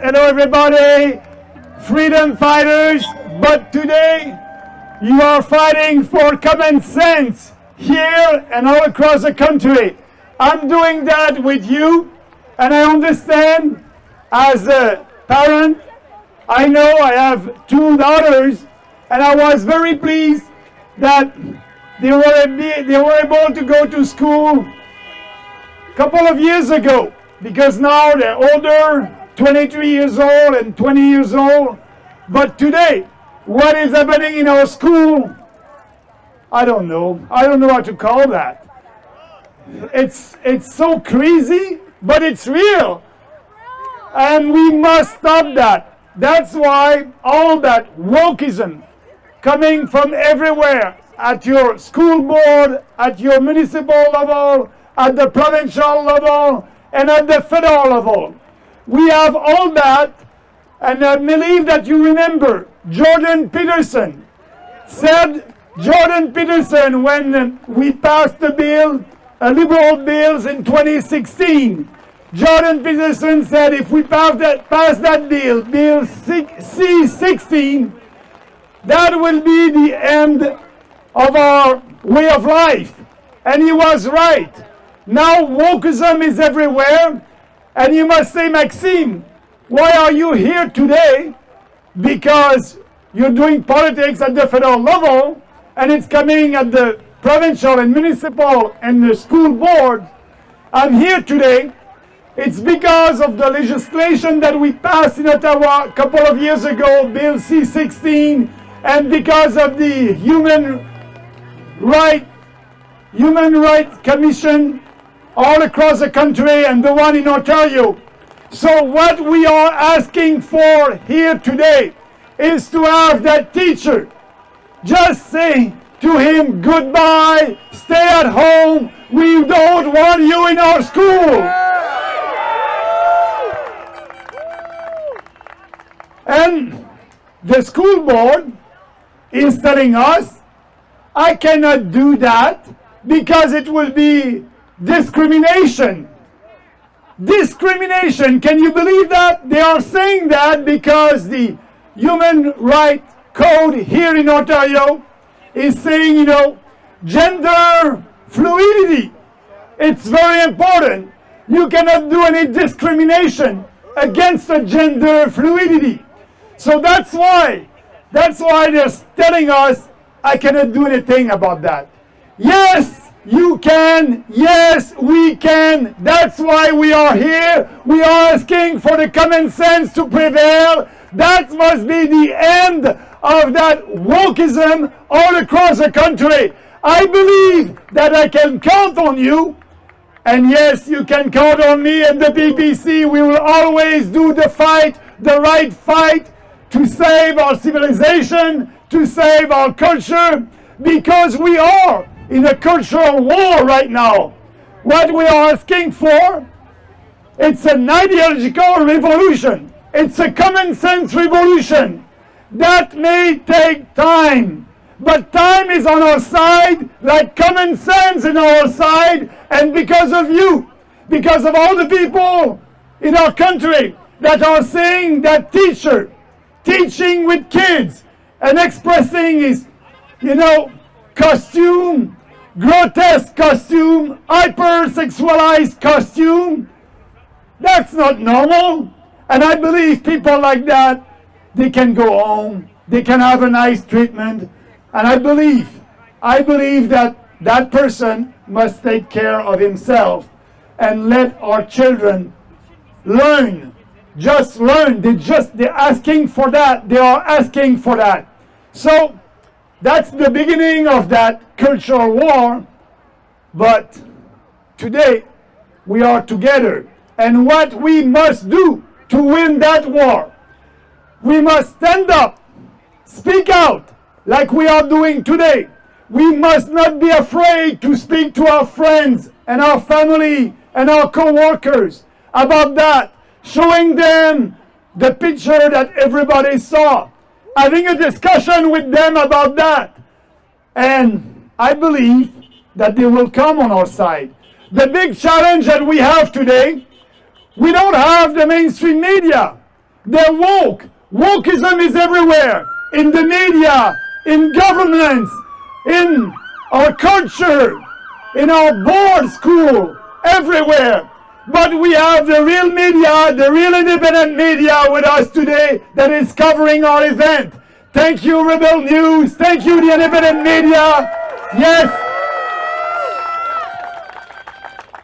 hello everybody, freedom fighters, but today you are fighting for common sense here and all across the country. I'm doing that with you, and I understand as a parent, I know I have two daughters, and I was very pleased that they were able to go to school a couple of years ago, because now they're older, 23 years old and 20 years old. But today, what is happening in our school, I don't know how to call that. It's so crazy, but it's real. And we must stop that. That's why all that wokeism coming from everywhere, at your school board, at your municipal level, at the provincial level, and at the federal level. We have all that, and I believe that you remember Jordan Peterson when we passed the bill, liberal bills in 2016. Jordan Peterson said if we pass that bill, Bill C-16, that will be the end of our way of life. And he was right. Now wokeism is everywhere, and you must say, Maxime, why are you here today? Because you're doing politics at the federal level, and it's coming at the provincial and municipal and the school board. I'm here today. It's because of the legislation that we passed in Ottawa a couple of years ago, Bill C-16, and because of the Human Rights Commission all across the country and the one in Ontario. So what we are asking for here today is to have that teacher just say to him, goodbye, stay at home, we don't want you in our school. And the school board is telling us, I cannot do that because it will be discrimination. Discrimination, can you believe that? They are saying that because the Human Rights Code here in Ontario is saying, gender fluidity. It's very important. You cannot do any discrimination against the gender fluidity. So that's why they're telling us, I cannot do anything about that. Yes, you can. Yes, we can. That's why we are here. We are asking for the common sense to prevail. That must be the end of that wokeism all across the country. I believe that I can count on you. And yes, you can count on me and the PPC. We will always do the fight, the right fight, to save our civilization, to save our culture, because we are in a cultural war right now. What we are asking for, it's an ideological revolution. It's a common sense revolution. That may take time, but time is on our side, like common sense is on our side, and because of you, because of all the people in our country that are saying that teacher, teaching with kids and expressing his, costume, grotesque costume, hyper-sexualized costume, that's not normal. And I believe people like that, they can go home, they can have a nice treatment, and I believe that that person must take care of himself and let our children learn. Just learn. They're asking for that. They are asking for that. So that's the beginning of that cultural war. But today we are together. And what we must do to win that war, we must stand up, speak out like we are doing today. We must not be afraid to speak to our friends and our family and our co-workers about that, showing them the picture that everybody saw, having a discussion with them about that. And I believe that they will come on our side. The big challenge that we have today, we don't have the mainstream media. They're woke. Wokeism is everywhere. In the media, in governments, in our culture, in our board school, everywhere. But we have the real media, the real independent media with us today that is covering our event. Thank you, Rebel News. Thank you, the independent media.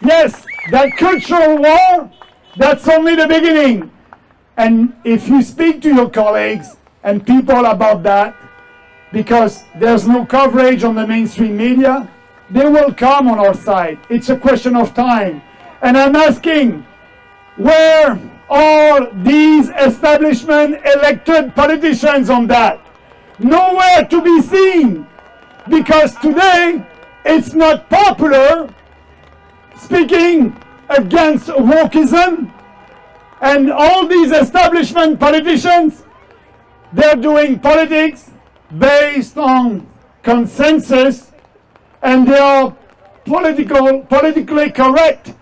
Yes, that cultural war, that's only the beginning. And if you speak to your colleagues and people about that, because there's no coverage on the mainstream media, they will come on our side. It's a question of time. And I'm asking, where are these establishment elected politicians on that? Nowhere to be seen. Because today, it's not popular speaking against wokeism, and all these establishment politicians, they're doing politics based on consensus, and they are politically correct.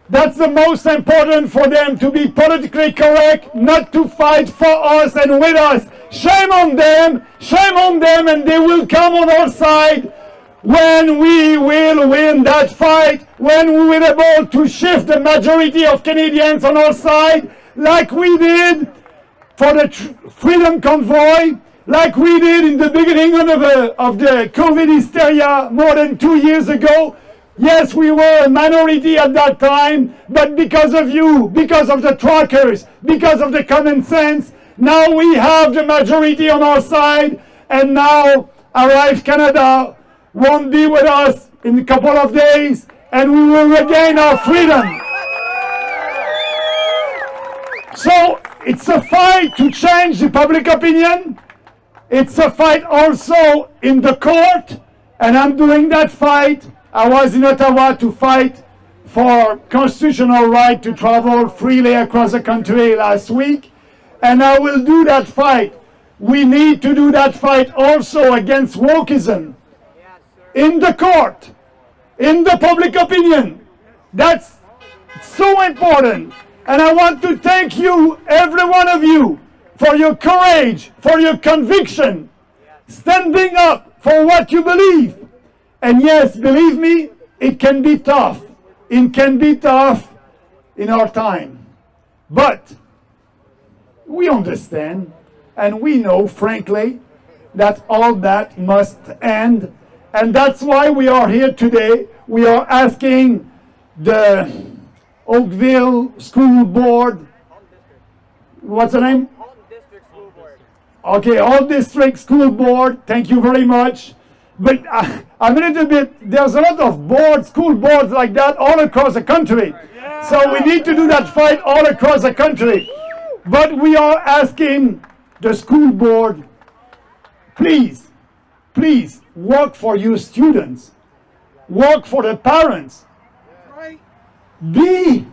That's the most important for them, to be politically correct, not to fight for us and with us. Shame on them, and they will come on our side when we will win that fight, when we will be able to shift the majority of Canadians on our side, like we did for the Freedom Convoy, like we did in the beginning of the COVID hysteria more than 2 years ago. Yes, we were a minority at that time, but because of you, because of the truckers, because of the common sense, now we have the majority on our side, and now Arrive Canada won't be with us in a couple of days, and we will regain our freedom. So it's a fight to change the public opinion. It's a fight also in the court, and I'm doing that fight. I was in Ottawa to fight for constitutional right to travel freely across the country last week, and I will do that fight. We need to do that fight also against wokeism. In the court, in the public opinion. That's so important. And I want to thank you, every one of you, for your courage, for your conviction, standing up for what you believe. And yes, believe me, it can be tough. It can be tough in our time. But we understand, and we know, frankly, that all that must end. And that's why we are here today. We are asking the Oakville School Board, what's the name? Halton District School Board. Okay, Halton District School Board, thank you very much. But I'm a little bit, there's a lot of boards, school boards like that all across the country. Yeah. So we need to do that fight all across the country. But we are asking the school board, please, please work for your students. Work for the parents. Be,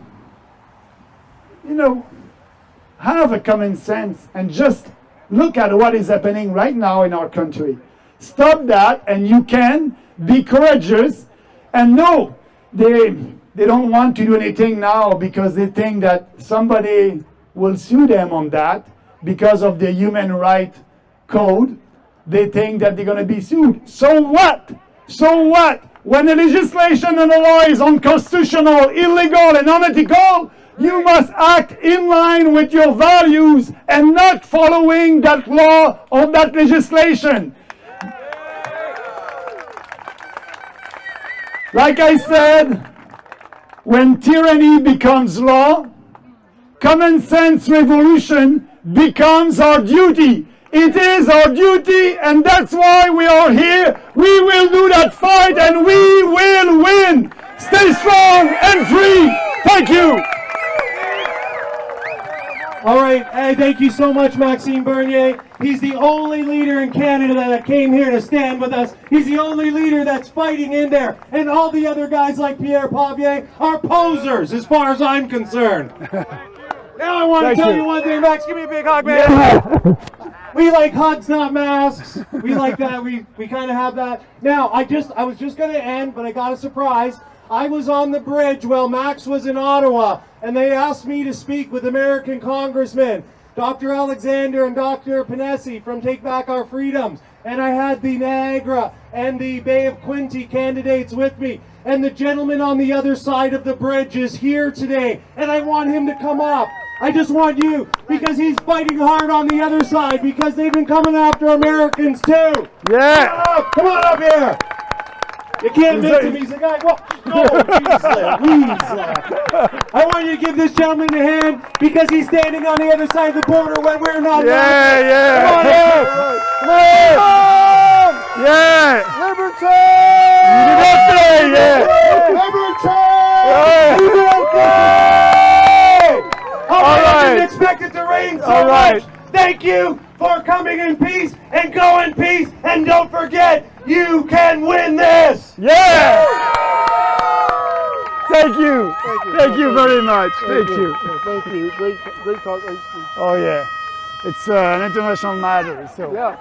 have a common sense and just look at what is happening right now in our country. Stop that, and you can be courageous. And no, they don't want to do anything now because they think that somebody will sue them on that because of the human rights code. They think that they're going to be sued. So what? So what? When the legislation and the law is unconstitutional, illegal, and unethical, you must act in line with your values and not following that law or that legislation. Like I said, when tyranny becomes law, common sense revolution becomes our duty. It is our duty, and that's why we are here. We will do that fight, and we will win. Stay strong and free. Thank you. All right, hey, thank you so much, Maxime Bernier. He's the only leader in Canada that came here to stand with us. He's the only leader that's fighting in there. And all the other guys like Pierre Pavier are posers, as far as I'm concerned. Now I want to tell you one thing, Max. Give me a big hug, man. Yeah. We like hugs, not masks. We like that. We kind of have that. Now, I was just going to end, but I got a surprise. I was on the bridge while Max was in Ottawa, and they asked me to speak with American congressmen. Dr. Alexander and Dr. Panesi from Take Back Our Freedoms. And I had the Niagara and the Bay of Quinte candidates with me. And the gentleman on the other side of the bridge is here today. And I want him to come up. I just want you, because he's fighting hard on the other side, because they've been coming after Americans too. Yeah. Come on up here. You can't miss him. He's a guy. Well, no, I want you to give this gentleman a hand because he's standing on the other side of the border when we're not. Yeah. Come on in. Yeah. Liberty! Yeah. Liberty! All right. I didn't expect it to rain so much. Thank you for coming in peace and go in peace. And don't forget, you can win this. Yeah. Thank you. Thank you very much. Thank you. Thank you. Great talk. Oh yeah. It's an international matter. So. Yeah.